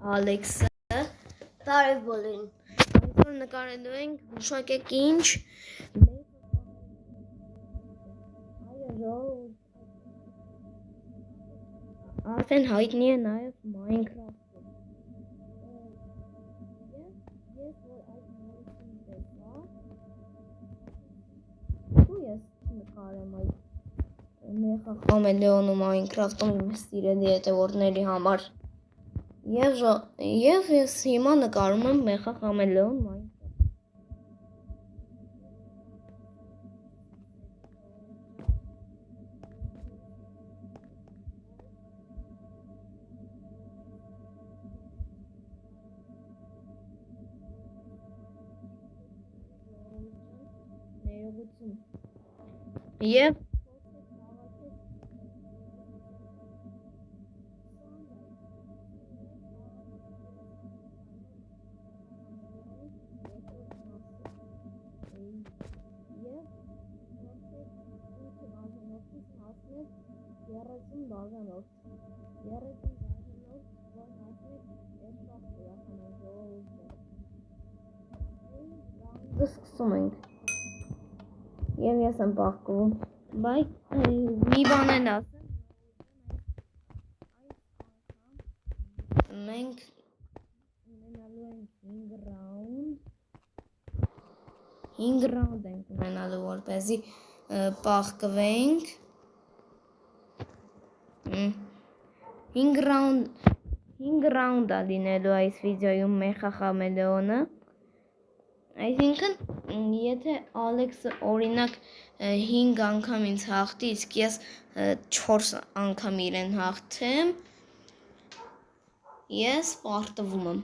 Ալեքսը Բարև բոլորին։ այսօր նկարելու ենք հուշակեք ինչ արդեն հայտնի է նաև Minecraft-ում ես որ այդ նորություն տեսա ու ես նկարեմ այդ Mecha Chameleon-ը Minecraft-ում իմ սիրելի հետևորդների համար Եվ ես հիմա նկարում եմ Mecha Chameleon Minecraft ներողություն Եվ Երեզուն բաժանորդ, որ հասնեք ես պախ ուրախանան ժողովուրդը սկսում ենք և ես եմ պախկվում բայց մի բան են ասեմ մենք ունենալու ենք 5 ռաունդ ենք ունենալու որպեսզի պախկվենք 5 ռաունդ է լինելու այս վիդեոյում Mecha Chameleon-ը այսինքն եթե Ալեքսը օրինակ 5 անգամ ինձ հաղթի իսկ ես 4 անգամ իրեն հաղթեմ ես պարտվում եմ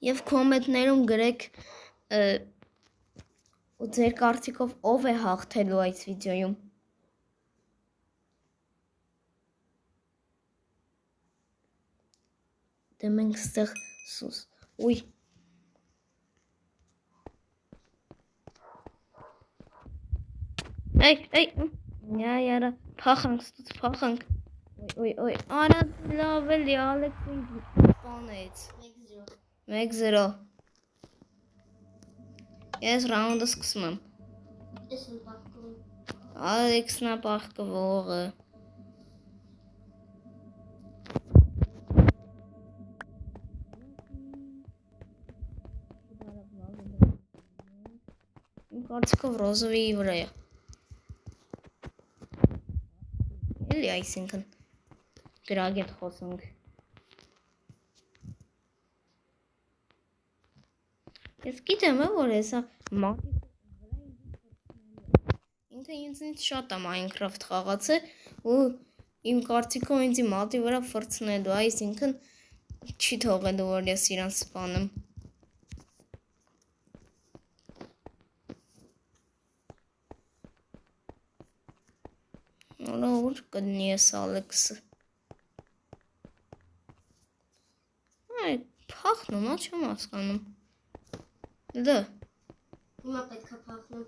Եվ կոմենտներում գրեք ու ձեր կարծիքով ով է հաղթելու այս վիդեոյում Դե մենք ստեղ սուս Ուй Այ Яра փախանք ստուց փախանք Ոյ արա լավ էլի Ալեքսին սպանեց 1-0 Ես ռաունդը սկսում եմ Ես եմ պախկվում Ալեքսն է պախկվողը Իմ կարծիքով ռոզովի վրա է Էլի այսինքն գրագ հետ խոսենք Ես գիտեմ որ հեսա մատի վրա ինքը ինձնից շատ է Minecraft խաղացել ու իմ կարծիքով ինձի մատի վրա ֆրցնելու այսինքն չի թողելու որ ես իրան սպանեմ Ուրա ուր կդնի ես Ալեքսը Այ փախնում ա չեմ հասկանում Դե Հիմա պետք է փախնեմ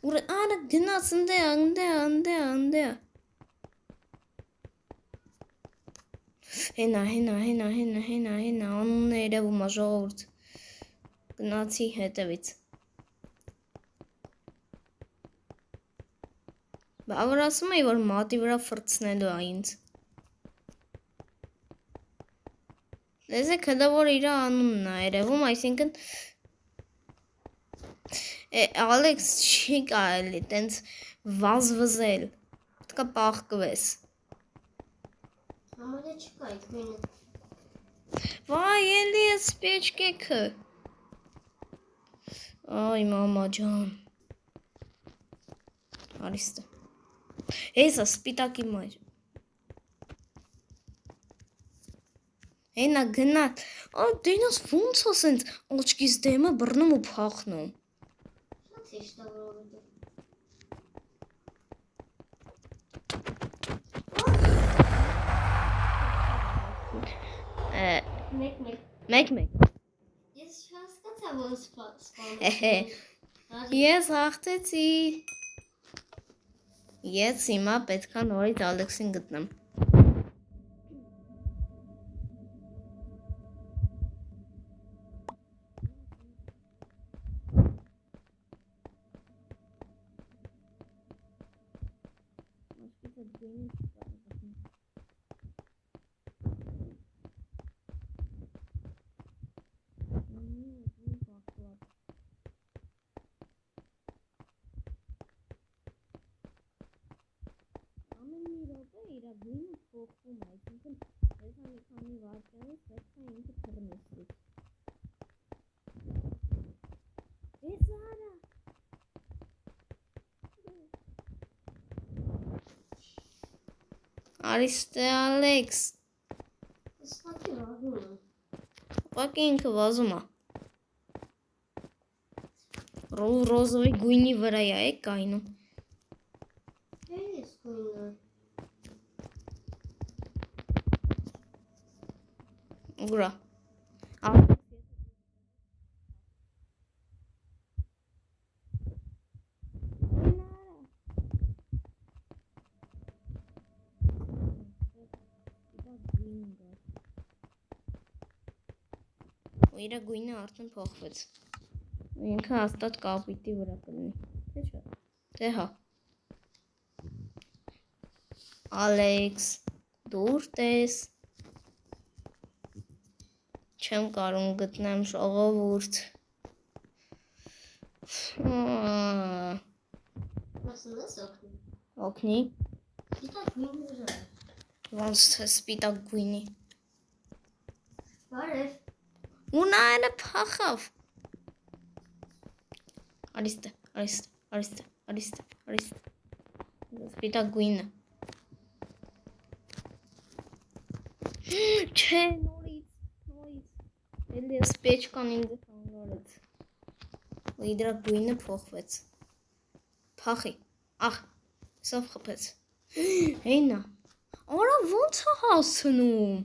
Ուրա արա գնաց ընդե Հենա անունն է երևում ա ժողովուրդ Գնացի հետևից Բա որ ասում էի որ մատի վրա ֆրցնելու ա ինձ Լեզեք հլը որ իր անունն է երևում այսինքն Ալեքս չի կարելի տենց վազվզել պետք է պախկվես Համարյա չկա այդ գույնը Վայ էլի է սպեչկեքը Այ մամա ջան Արիստը Հեսա սպիտակի մայր Հենա գնաց դենաս ոնց է սենց աչքիս դեմը բռնում ու փախնում Շատ հեշտ է որովհետև Մեկ Ես չհասկացա ոնց սպանում Ես հաղթեցի Ես հիմա պետքա նորից Ալեքսին գտնեմ։ Իր գույնը փոխվում է, այսինքն ես մի քանի վայրկյանից պետք է ինքը թռնի։ Ես արա։ Արիստե Ալեքս, Ես ուղղակի վազում եմ։ ուղղակի ինքը վազում է։ Ռոզովի գույնի վրա է կայնում։ Ես գույնը։ Ուրա։ Իր գույնը արդեն փոխվեց։ Ինքը հաստատ կապույտի վրա կլինի։ Թե չէ։ Դե հա։ Ալեքս, դուր տես։ Չեմ կարող գտնեմ ժողովուրդ։ Մասն ես օգնի։ Օգնի։ Սպիտակ գույնը։ Ոնց թե սպիտակ գույնի։ Բարև։ Ու նա էլ փախավ։ Արիստե։ Սպիտակ գույնը։ Չէ, նորից։ Էլի սպեչկան ինձ հանգարեց։ Ու իդրա գույնը փոխվեց։ Փախի։ Ահ, սով խփեց։ Հենա։ Արա ոնց է հասնում։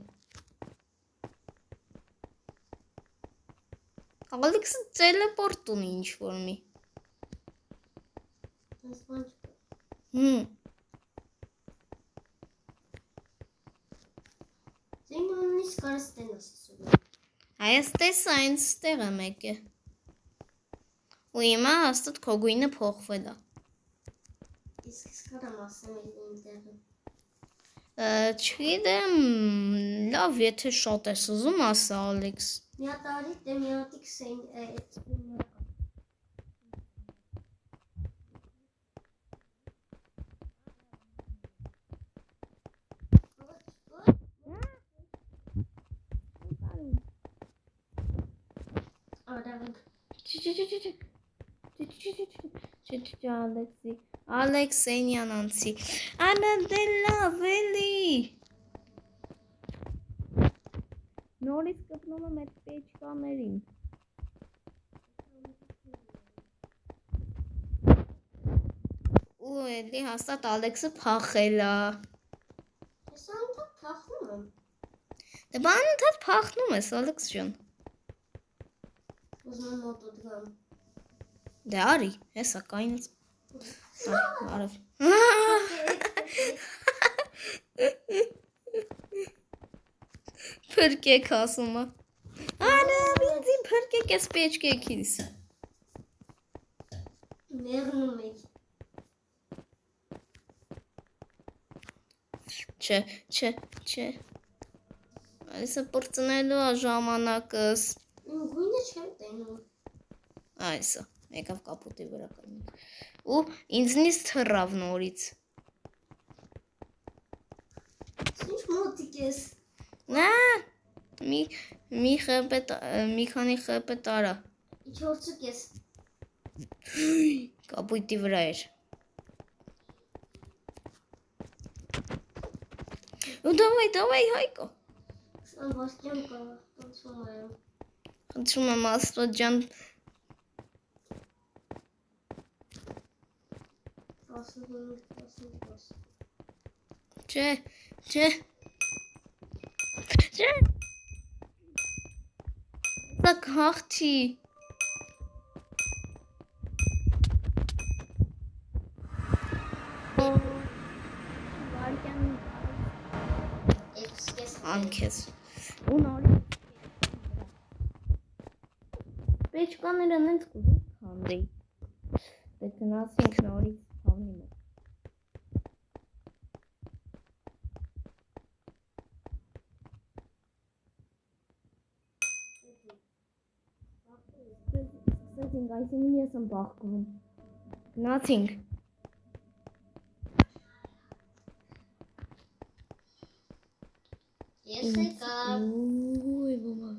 Ալեքսը տելեպորտ ունի ինչ-որ մի։ Ես բան չկա։ Ձենունից կարս տենաս ասում։ Այս տեսա ինձ ստեղ է մեկը։ Ու հիմա հաստատ քո գույնը փոխվել է։ Իսկ կարամ ասեմ իմ տեղը։ Չգիտեմ, լավ, եթե շատ ես ուզում ասա Ալեքս։ Մի հատ արի, դե մի հատիկ սեն Ալեքսենյան անցի։ Անա դե լավ էլի։ Նորից կպնում եմ այդ պեչկաներին։ Ու էլի հաստատ Ալեքսը փախել է։ Ես անդադ փախնում եմ։ Դե բան ընդհանուր փախնում ես Ալեքս ջան։ Ուզում եմ մոտոտ գամ։ Դե արի, հեսա կայնց։ Արավ։ Փրկեք ասում է։ Արա, ինձ փրկեք ես պեչկեքից։ Մեղնում եք։ Չէ։ Այսը պրծնելու է ժամանակս։ Իմ գույնը չեմ տենում։ Այսը, եկավ կապուտի վրա կայնում։ Ու ինձնից թռավ նորից։ Ինչ մոտիկ ես։ Նա մի քանի խեպետ արա։ Ինչ որցուկ ես։ Կապույտի վրա էր։ Ու դավայ հայկո։ Սան վաստյան կա, տանցում եմ։ Խնդրում եմ Աստված ջան 15-10 Չէ։ Դա քաղցի։ հանքես։ Ու նորից Պեչկաները նենց կուզի քանդեի։ Դե գնացինք նորից հավնի մոտ։ Սկսեցինք, այսինքն ես եմ բախկվում։ Գնացինք։ Ես եկա։ Ուй, ոմա։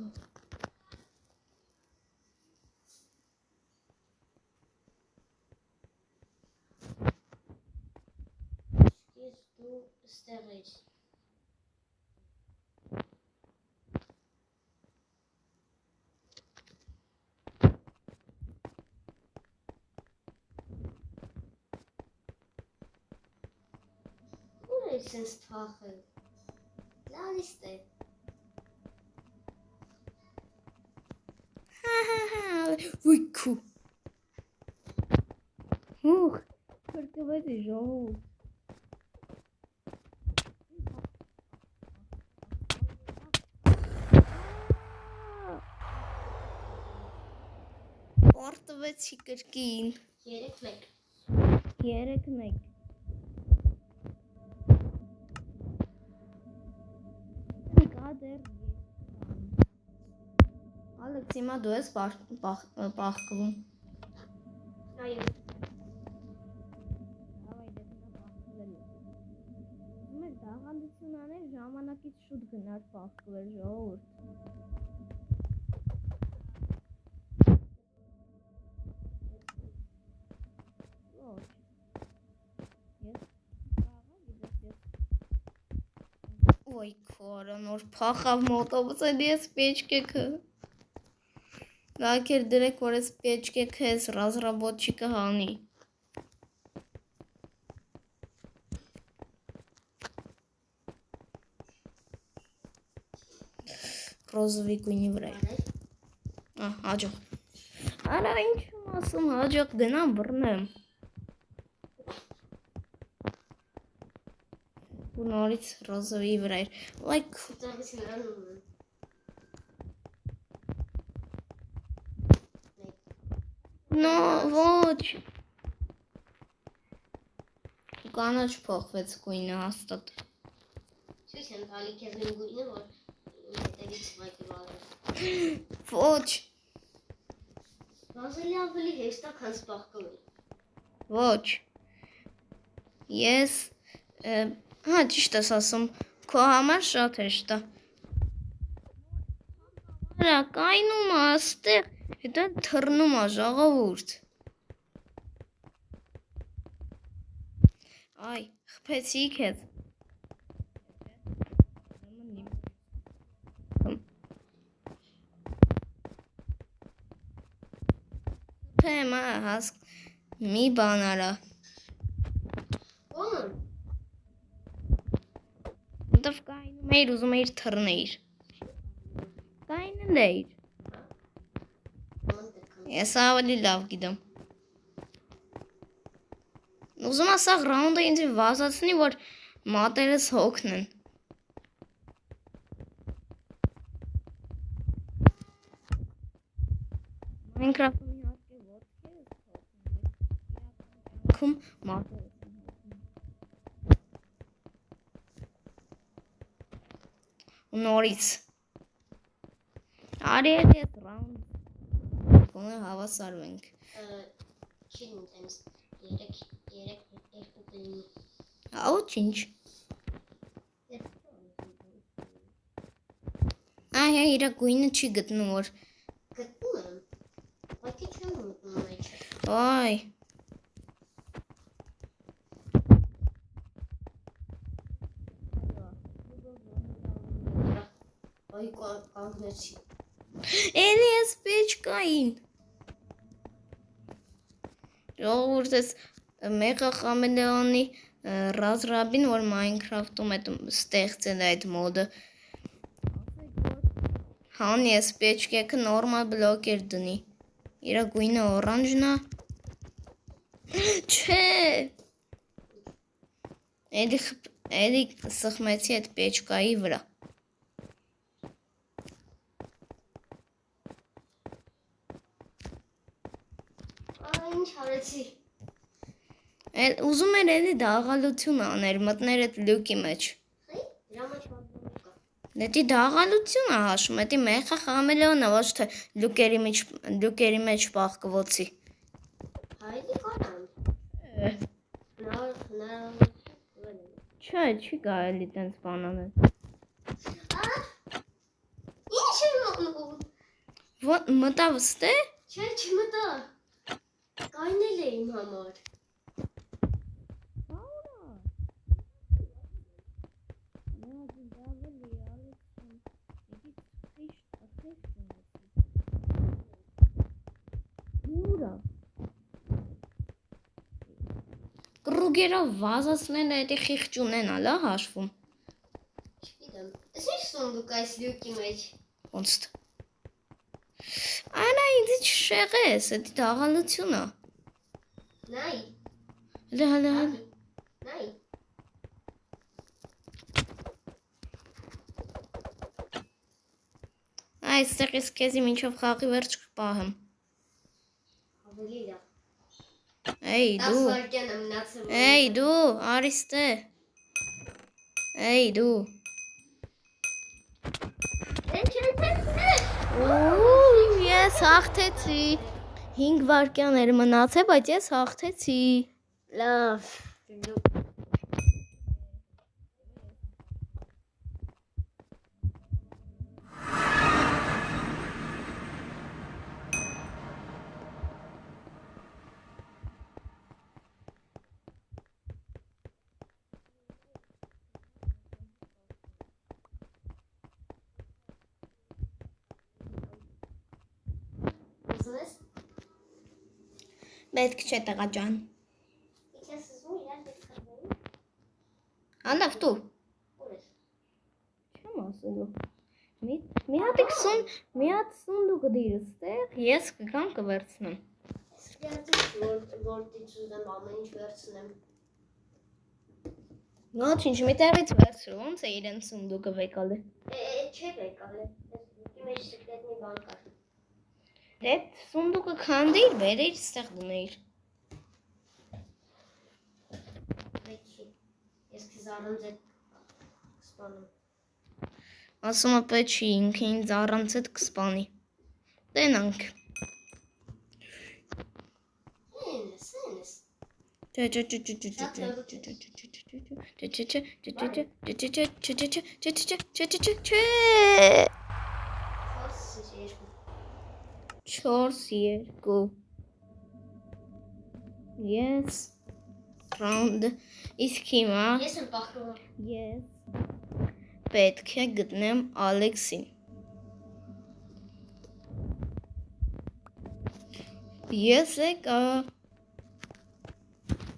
Ես դու ստեղ ես։ Ուր ես ես թախել։ Լալիստ է։ Ուй քու։ Ուխ, կրկվեցի ժողովուրդ։ Պարտվեցի կրկին։ 3-1։ 3-1։ Կադեր։ Ալեքս, հիմա դու ես բախկվում։ Այո։ Մեր դաղանդություն աներ ժամանակից շուտ գնար բախկվել ժողովուրդ։ Ոչ։ Ես կաղա գիտես ես։ Ոյ քորա նոր փախավ մոտոբուսել ես պեչկեքը։ Լակեր դրեք որ ես պեչկեքը ես ռազրաբոտչիկը հանի։ Ռոզովի գույնի վրա է։ Հաջող։ Արա ինչ եմ ասում, հաջող գնամ բռնեմ։ Ու նորից ռոզովի վրա էր։ Like Տեղից նրանում եմ։ No, ոչ։ Կանաչ փոխվեց գույնը հաստատ։ Ցույց եմ տալի քեզ նույն գույնը, որ հետևից մայթի վարը։ Ոչ։ Բազելի ավելի հեշտ է, քան սպախկվել։ Ոչ։ Ես հա ճիշտ ես ասում, քո համար շատ հեշտ է։ Արա կայնում է աստեղ, հետո թռնում է ժողովուրդ։ Այ, խփեցի քեզ։ Փեմա հասկ մի բան արա։ Ո՞ն։ Դվ կայնում էիր ուզում էիր թռնեիր։ Կայնել էիր։ Ես ավելի լավ գիտեմ։ Ուզում ասաղ ռաունդը ինձ վազացնի, որ մատերս հոգնեն։ Minecraft-ում իհարկե ոտքերս հոգնեն, իրականում մատերս են հոգնում։ Ու նորից։ Արի էլ ես ռաունդ։ Գոնե հավասարվենք։ Չի ինձ 3-2 կլինի։ Ոչինչ։ Այ իր գույնը չի գտնում որ։ Գտնում եմ։ Բայց չեմ գտնում մեջ։ Այ։ Այ կանգնեցի։ Էլի ես պեչկային։ Ժողովուրդ ես մեղա խամելեոնի ռազրաբին, որ Minecraft-ում այդ ստեղծել է այդ մոդը։ Հան ես պեչկեքը նորմալ բլոկեր դնի։ Իրա գույնը օրանժն է։ Չէ։ Էլի սխմեցի այդ պեչկայի վրա։ Ինչ արեցի։ Ուզում էր էլի դաղալություն աներ, մտներ այդ լյուկի մեջ։ Դրա մեջ պատմում կա։ Դետի դաղալություն է հաշում, էդի մեխա խամելիոնը ոչ թե լյուկերի մեջ պահկվոցի։ Հայդի կանան։ Չէ, չի կարելի տենց բան անել։ Ինչ եմ անում։ Մտավ ստե։ Չէ, չմտա։ Կայնել է իմ համար։ Կրուգերով վազացնեն էդի խիղճ ունենալ, հա հաշվում։ Չգիտեմ։ Ես ինչ սունդուկ այս լյուկի մեջ։ Ոնց թե։ Արա ինձ չշեղես, էդի դաղալություն է։ Նայ։ Հələ։ Նայ։ Այստեղ ես քեզի մինչև խաղի վերջ կպահեմ։ Ավելի լավ։ Էй 10 դու։ վայրկյան եմ մնացել։ Էй դու, արիստե։ Էй դու։ Ես հաղթեցի։ 5 վայրկյան էր մնացել, բայց ես հաղթեցի։ Լավ։ Ուզում Պետք չէ տղա ջան։ ես ուզում իրար հետ խաղալ։ Անավ դու։ Ուր ես։ Չեմ ասելու։ Մի հատ սունդուկ դիր ստեղ, ես կգամ կվերցնեմ։ Որտից ուզեմ ամեն ինչ վերցնեմ։ Ոչինչ, մի տեղից վերցրու, ոնց է իրեն սունդուկը վեկալը։ Չէ եկալ է։ Դուքի մեջ սեկրետնի բան կար։ Դեդ սունդուկը քանդիր, բերիր, ստեղ դնեիր։ Պետք չի։ Ես քեզ առանց այդ կսպանում։ Ասում է պետք չի, ինքը ինձ առանց այդ կսպանի։ Տենանք։ Սենես։ Չորս երկու։ Ես ռաունդ իսկ հիմա Ես եմ պահկում։ ես պետք է գտնեմ Ալեքսին։ Ես եկա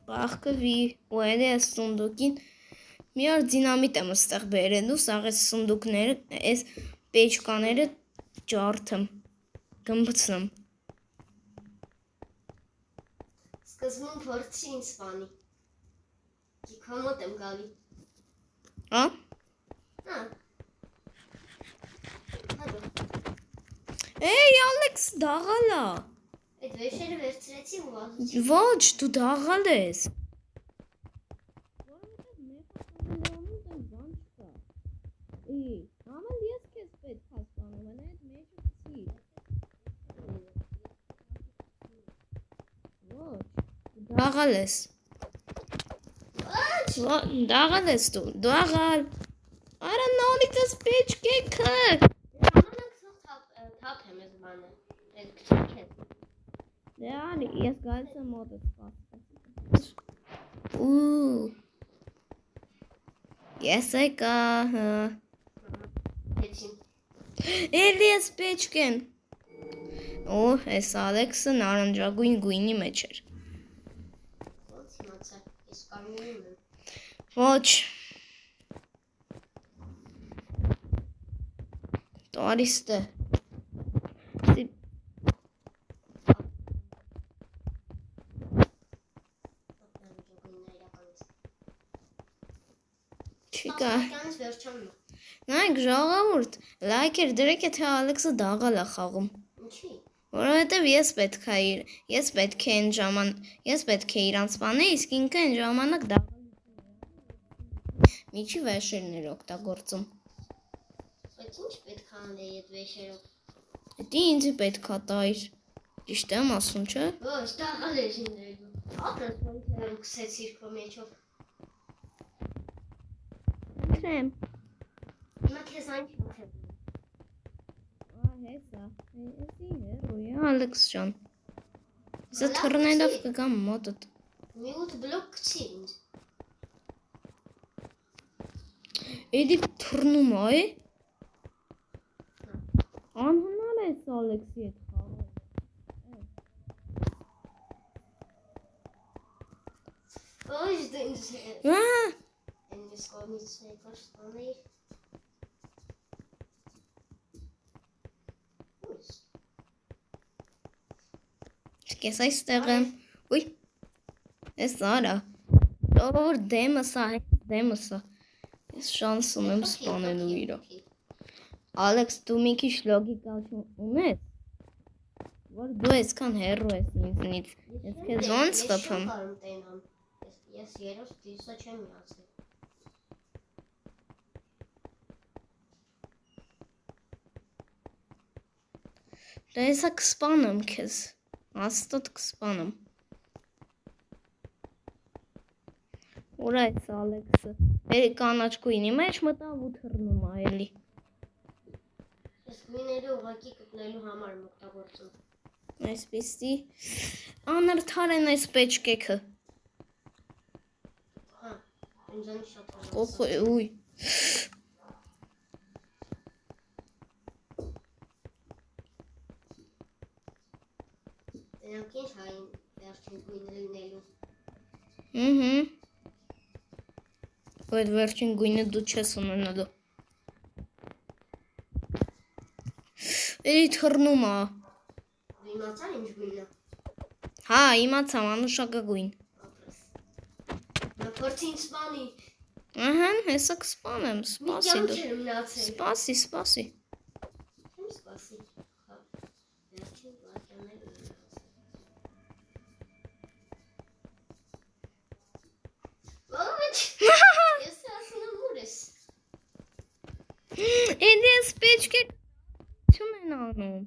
բախկվի ու էլի այս սունդուկին մի օր դինամիտ եմ ստեղ բերելու, սաղ այս սունդուկները, այս պեչկաները ջարդեմ, գմբցնեմ։ Սկզբում փորձի ինձ սպանի։ Քամոտ եմ գալի։ Հա։ Էй Ալեքս դաղալա։ Այդ վերջերը վերցրեցի ու վազեցի։ Ոչ, դու դաղալ ես։ Անել ես քեզ պետք է սպանում, այն այդ մեջը չի։ Ոչ, դաղալ ես։ Դաղալ ես դու, դաղալ։ Արա նորից ես պեչկեքը։ Ժամանակ թափ եմ ես բանը։ Այդ քչքետ։ Դե արի, ես գալիս եմ մոտդ սպասում։ Ես եկա։ Հետին։ Էլի ես պեչկեն։ Այս Ալեքսը նարնջագույն գույնի մեջ էր։ Ոնց իմացա։ Ես կարմիրում եմ։ Ոչ։ Տարիստը։ Չկա։ Կանից վերջանում է։ Նայեք ժողովուրդ, լայքեր դրեք, եթե Ալեքսը դաղալ է խաղում։ Ինչի։ Որովհետև ես պետք է իրան սպանեի, իսկ ինքը այն ժամանակ դա միջի վեշերներ օգտագործում։ Բայց ինչ պետք է անեի այդ վեշերով։ Դա ինձ պետք է տայր։ Ճիշտ եմ ասում, չէ՞։ Ոչ, դա ալերժիներու։ Ապրես ոնց քսեցիր քո մեջով։ Ընտրեմ։ Հիմա քեզ այն չեմ։ Հեսա։ Էսի հերոյ, Ալեքս ջան։ Ես թռնելով կգամ մոտդ։ Մի 8 բլոկ քցի ինձ։ Էդի թռնում է։ Անհնար է Ալեքսի հետ խաղալ։ Ոչ, դու ինձ Ահա, այն ես կողմից եկար սպանել։ Ես այստեղ եմ։ Ուй։ Էս արա։ Որ դեմսա։ Ես շանս ունեմ սպանելու իրը։ Ալեքս, դու մի քիչ լոգիկա ունես։ Որ դու այսքան հեռու ես ինձնից։ Ես քեզ ոնց խփեմ։ Ես երրորդ դիսը չեմ միացել։ Դա եսա կսպանեմ քեզ։ Աստոտ կսպանեմ։ Ուր է Ալեքսը։ Էլի կանաչ գույնի մեջ մտավ ու թռնում է էլի։ Ես գույները ուղղակի գտնելու համար եմ օգտագործում։ Այսպեսի անարդար են այս պեչկեքը։ Հա, ինձանից շատ Ուй։ Դրանք ինչ հային վերջին գույնը լինելու։ Այդ վերջին գույնը դու չես ունենալու։ Էլի թռնում է։ Դու իմացար ինչ գույնը։ Հա, իմացամ, անուշակագույն։ Ապրես։ Նա փորձի ինձ սպանի։ Ահա, հեսա կսպանեմ, Մի սպասի կյանք դու։ չեմ մնացել։ Սպասի։ Չեմ սպասի։ Հա, վերջին վարքյանները մնացել։ Ո՞չ։ Ես ասում եմ ուր ես։ Էլի ես պեչկեք չունեն անում։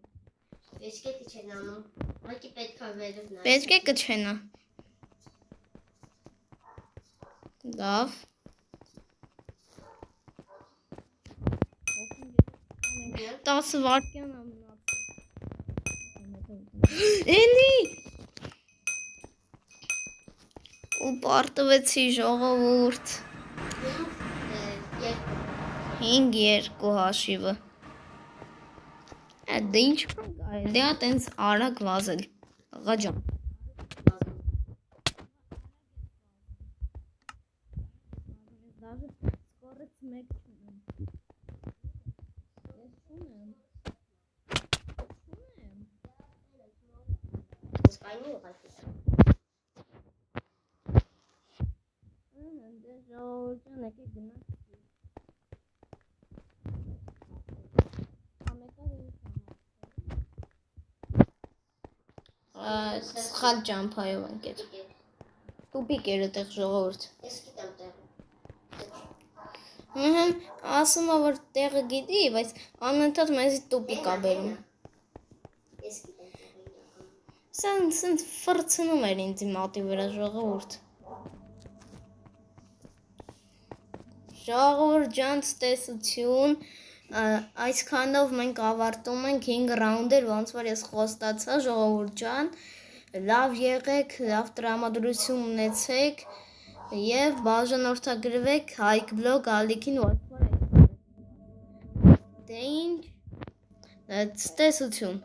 Պեչկեկը չեն անում։ Ուղղակի պետք է վերև նայել։ Պեչկեկը չենա։ Լավ։ 10 վայրկյան է մնացել։ Էլի։ Ու պարտվեցի ժողովուրդ։ 5-2 հաշիվը։ Դա ինչ բան կա, դա տենց արագ վազել։ Աղա ջան։ Даже скорость մեկ չունեմ։ Ես չունեմ։ Սպայնի ուղղակի։ Դե ժողովուրդան եկեք գնանք։ Սխալ ճամփայով ընկեր։ Տուպիկ էր այդտեղ ժողովուրդ։ Ես գիտեմ տեղը։ Ասում է որ տեղը գիտի, բայց անընդհատ մեզի տուպիկ է բերում։ Ես գիտեմ տեղը։ Սենց ֆրցնում էր ինձ մատի վրա ժողովուրդ։ Ժողովուրդ ջան, ցտեսություն։ Այսքանով մենք ավարտում ենք 5 ռաունդեր, ոնց որ ես խոստացա, ժողովուրդ ջան, լավ եղեք, լավ տրամադրություն ունեցեք եւ բաժանորդագրվեք Հայկ բլոգ Ալիքին Դե ինչ, ցտեսություն։